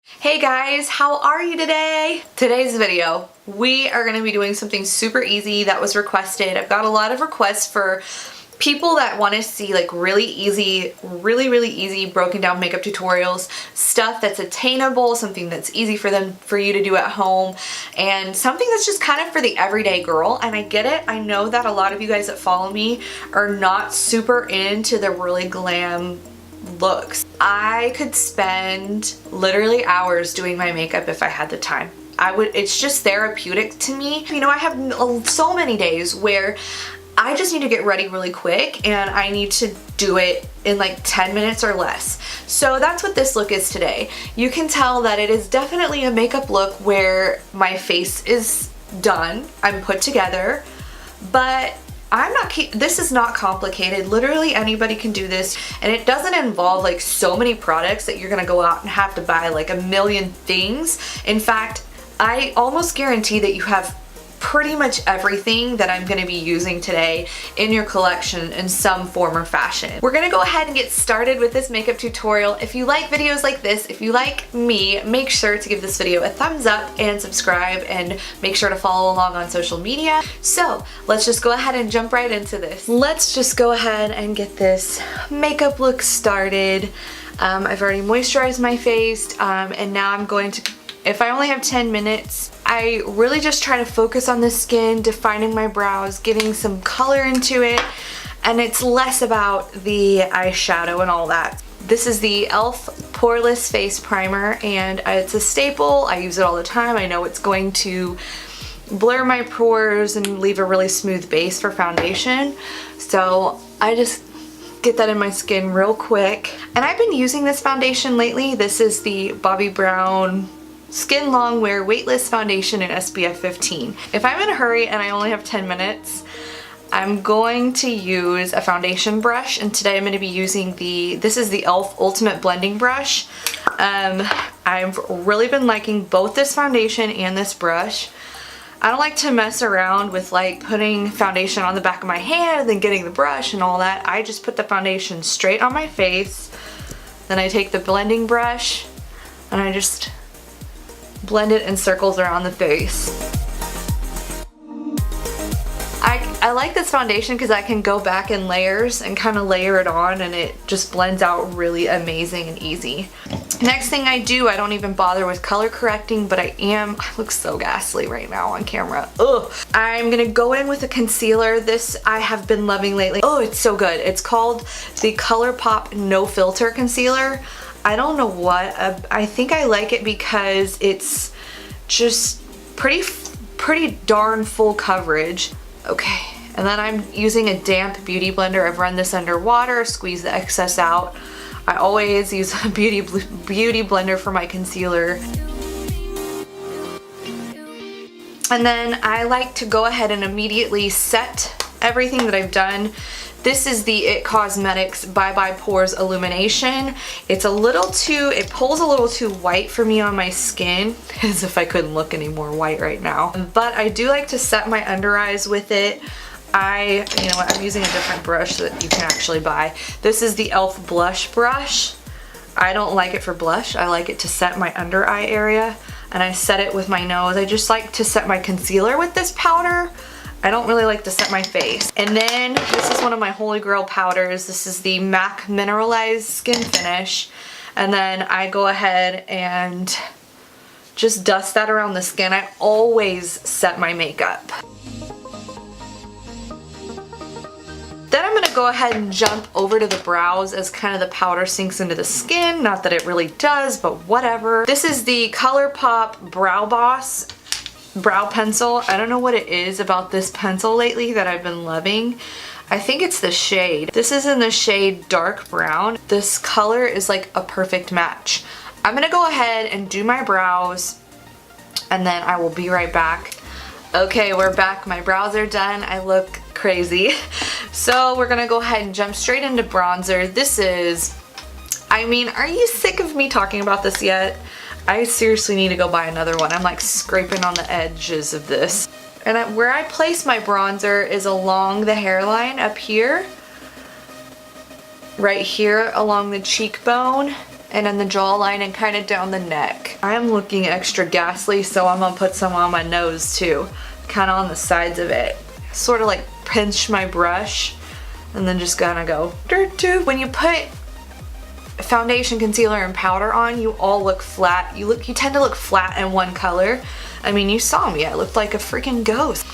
Hey guys, how are you today? Today's video, we are going to be doing something super easy that was requested. I've got a lot of requests for people that want to see like really easy broken down makeup tutorials, stuff that's attainable, something that's easy for you to do at home, and something that's just kind of for the everyday girl. And I get it. I know that a lot of you guys that follow me are not super into the really glam looks. I could spend literally hours doing my makeup if I had the time. It's just therapeutic to me. You know, I have so many days where I just need to get ready really quick and I need to do it in like 10 minutes or less. So that's what this look is today. You can tell that it is definitely a makeup look where my face is done, I'm put together, but this is not complicated. Literally anybody can do this, and it doesn't involve like so many products that you're gonna go out and have to buy like a million things. In fact, I almost guarantee that you have pretty much everything that I'm going to be using today in your collection in some form or fashion. We're going to go ahead and get started with this makeup tutorial. If you like videos like this, if you like me, make sure to give this video a thumbs up and subscribe, and make sure to follow along on social media. So let's just go ahead and jump right into this. Let's just go ahead and get this makeup look started. I've already moisturized my face, and now I'm going to, if I only have 10 minutes, I really just try to focus on the skin, defining my brows, getting some color into it, and it's less about the eyeshadow and all that. This is the e.l.f. Poreless Face Primer, and it's a staple. I use it all the time. I know it's going to blur my pores and leave a really smooth base for foundation, so I just get that in my skin real quick. And I've been using this foundation lately. This is the Bobbi Brown SKINLONG Wear Weightless Foundation in SPF 15. If I'm in a hurry and I only have 10 minutes, I'm going to use a foundation brush, and today I'm going to be using this is the e.l.f. Ultimate Blending Brush. I've really been liking both this foundation and this brush. I don't like to mess around with like putting foundation on the back of my hand and then getting the brush and all that. I just put the foundation straight on my face, then I take the blending brush and I just blend it in circles around the face. I like this foundation because I can go back in layers and kind of layer it on, and it just blends out really amazing and easy. Next thing I do, I don't even bother with color correcting, but I look so ghastly right now on camera. Ugh. I'm gonna go in with a concealer. This I have been loving lately. Oh, it's so good. It's called the COLOURPOP No Filter Concealer. I don't know what, I think I like it because it's just pretty darn full coverage. Okay, and then I'm using a damp beauty blender. I've run this under water, squeeze the excess out. I always use a beauty blender for my concealer. And then I like to go ahead and immediately set everything that I've done. This is the IT Cosmetics Bye Bye Pores Illumination. It pulls a little too white for me on my skin, as if I couldn't look any more white right now. But I do like to set my under eyes with it. You know what, I'm using a different brush that you can actually buy. This is the e.l.f. Blush Brush. I don't like it for blush. I like it to set my under eye area, and I set it with my nose. I just like to set my concealer with this powder. I don't really like to set my face. And then this is one of my holy grail powders. This is the MAC Mineralize Skin Finish. And then I go ahead and just dust that around the skin. I always set my makeup. Then I'm gonna go ahead and jump over to the brows as kind of the powder sinks into the skin. Not that it really does, but whatever. This is the ColourPop Brow Boss brow pencil. I don't know what it is about this pencil lately that I've been loving. I think it's the shade. This is in the shade Dark Brown. This color is like a perfect match. I'm gonna go ahead and do my brows, and then I will be right back. Okay, we're back. My brows are done. I look crazy. So we're gonna go ahead and jump straight into bronzer. This is, I mean, are you sick of me talking about this yet? I seriously need to go buy another one. I'm like scraping on the edges of this. And where I place my bronzer is along the hairline up here. Right here along the cheekbone and in the jawline and kind of down the neck. I am looking extra ghastly, so I'm gonna put some on my nose too, kind of on the sides of it. Sort of like pinch my brush and then just gonna go doo-doo. When you put foundation, concealer, and powder on, you all look flat. You tend to look flat in one color. I mean, you saw me, I looked like a freaking ghost.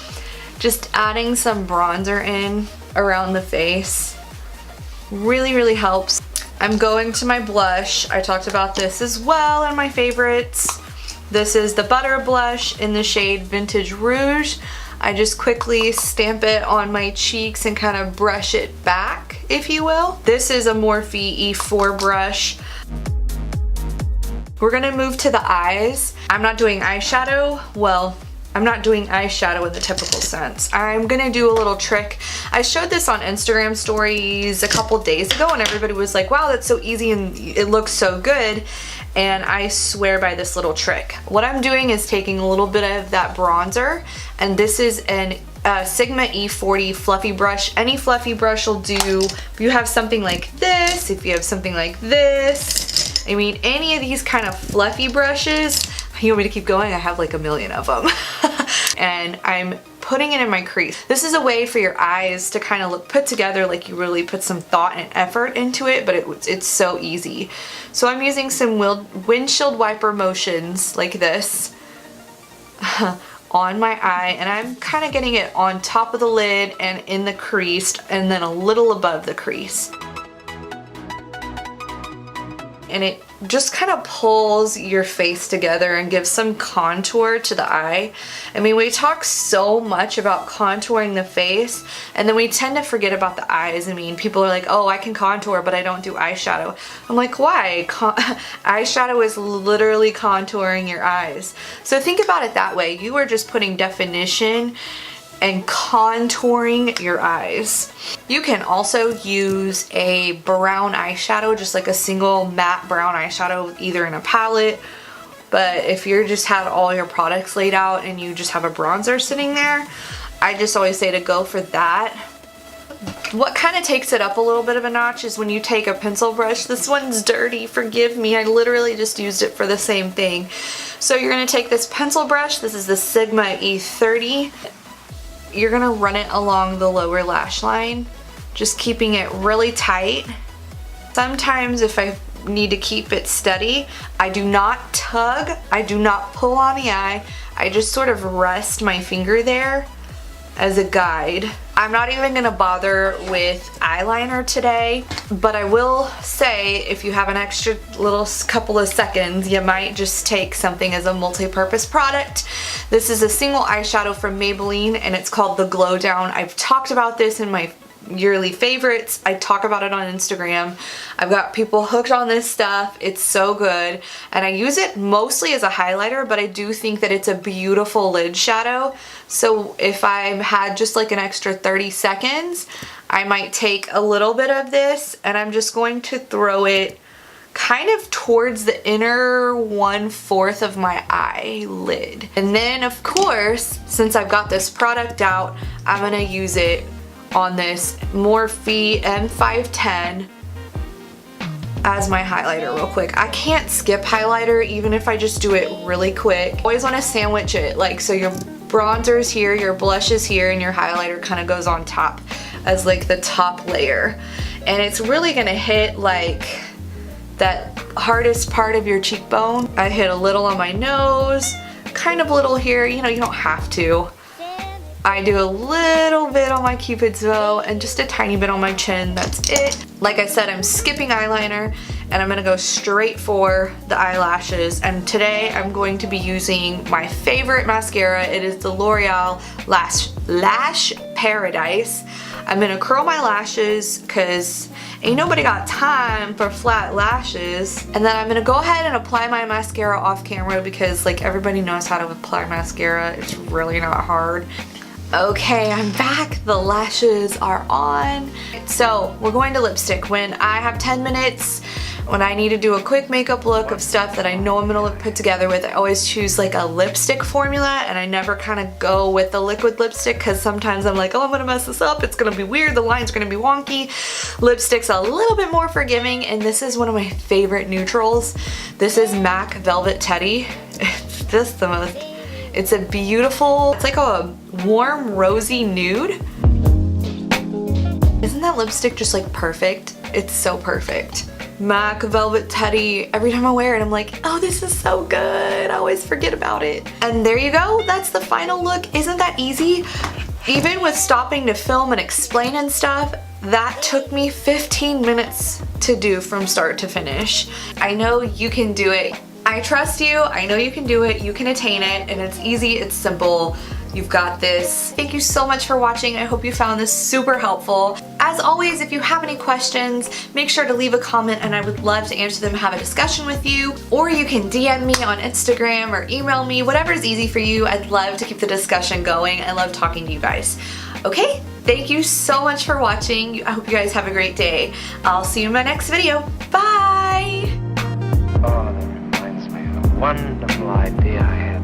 Just adding some bronzer in around the face really helps. I'm going to my blush. I talked about this as well in my favorites. This is the Butter Blush in the shade Vintage Rouge. I just quickly stamp it on my cheeks and kind of brush it back, if you will. This is a Morphe E4 brush. We're gonna move to the eyes. I'm not doing eyeshadow. Well, I'm not doing eyeshadow in the typical sense. I'm gonna do a little trick. I showed this on Instagram stories a couple days ago and everybody was like, wow, that's so easy and it looks so good. And I swear by this little trick. What I'm doing is taking a little bit of that bronzer, and this is an Sigma E40 fluffy brush. Any fluffy brush will do. If you have something like this, if you have something like this, I mean, any of these kind of fluffy brushes, you want me to keep going? I have like a million of them. And I'm putting it in my crease. This is a way for your eyes to kind of look put together, like you really put some thought and effort into it, but it's so easy. So I'm using some windshield wiper motions like this on my eye, and I'm kind of getting it on top of the lid and in the crease and then a little above the crease. And it just kind of pulls your face together and gives some contour to the eye. I mean, we talk so much about contouring the face and then we tend to forget about the eyes. I mean, people are like, oh, I can contour, but I don't do eyeshadow. I'm like, why? Eyeshadow is literally contouring your eyes. So think about it that way. You are just putting definition and contouring your eyes. You can also use a brown eyeshadow, just like a single matte brown eyeshadow, either in a palette, but if you're just had all your products laid out and you just have a bronzer sitting there, I just always say to go for that. What kind of takes it up a little bit of a notch is when you take a pencil brush. This one's dirty, forgive me, I literally just used it for the same thing. So you're gonna take this pencil brush, this is the Sigma E30, you're gonna run it along the lower lash line, just keeping it really tight. Sometimes if I need to keep it steady, I do not tug, I do not pull on the eye, I just sort of rest my finger there as a guide. I'm not even gonna bother with eyeliner today, but I will say if you have an extra little couple of seconds, you might just take something as a multi-purpose product. This is a single eyeshadow from Maybelline and it's called the Glow Down. I've talked about this in my yearly favorites. I talk about it on Instagram. I've got people hooked on this stuff. It's so good. And I use it mostly as a highlighter, but I do think that it's a beautiful lid shadow. So if I had just like an extra 30 seconds, I might take a little bit of this and I'm just going to throw it kind of towards the inner 1/4 of my eyelid. And then of course, since I've got this product out, I'm gonna use it on this Morphe M510 as my highlighter real quick. I can't skip highlighter even if I just do it really quick. Always want to sandwich it, like so your bronzer's here, your blush is here, and your highlighter kind of goes on top as like the top layer. And it's really gonna hit like that hardest part of your cheekbone. I hit a little on my nose, kind of little here, you know, you don't have to. I do a little bit on my cupid's bow and just a tiny bit on my chin, that's it. Like I said, I'm skipping eyeliner and I'm gonna go straight for the eyelashes. And today I'm going to be using my favorite mascara. It is the L'Oreal Lash Paradise. I'm gonna curl my lashes because ain't nobody got time for flat lashes. And then I'm gonna go ahead and apply my mascara off camera because like everybody knows how to apply mascara. It's really not hard. Okay, I'm back. The lashes are on. So we're going to lipstick. When I have 10 minutes, when I need to do a quick makeup look of stuff that I know I'm gonna look put together with, I always choose like a lipstick formula, and I never kind of go with the liquid lipstick because sometimes I'm like, oh, I'm gonna mess this up. It's gonna be weird. The line's gonna be wonky. Lipstick's a little bit more forgiving, and this is one of my favorite neutrals. This is MAC Velvet Teddy. It's just the most, it's a beautiful, it's like a warm rosy nude. Isn't that lipstick just like perfect? It's so perfect. MAC Velvet Teddy. Every time I wear it, I'm like, oh, this is so good. I always forget about it. And there you go. That's the final look. Isn't that easy? Even with stopping to film and explain and stuff, that took me 15 minutes to do from start to finish. I know you can do it. I trust you. I know you can do it. You can attain it, and it's easy. It's simple. You've got this. Thank you so much for watching. I hope you found this super helpful. As always, if you have any questions, make sure to leave a comment and I would love to answer them, have a discussion with you. Or you can DM me on Instagram or email me, whatever's easy for you. I'd love to keep the discussion going. I love talking to you guys. Okay, thank you so much for watching. I hope you guys have a great day. I'll see you in my next video. Bye! Oh, that reminds me of a wonderful idea I had.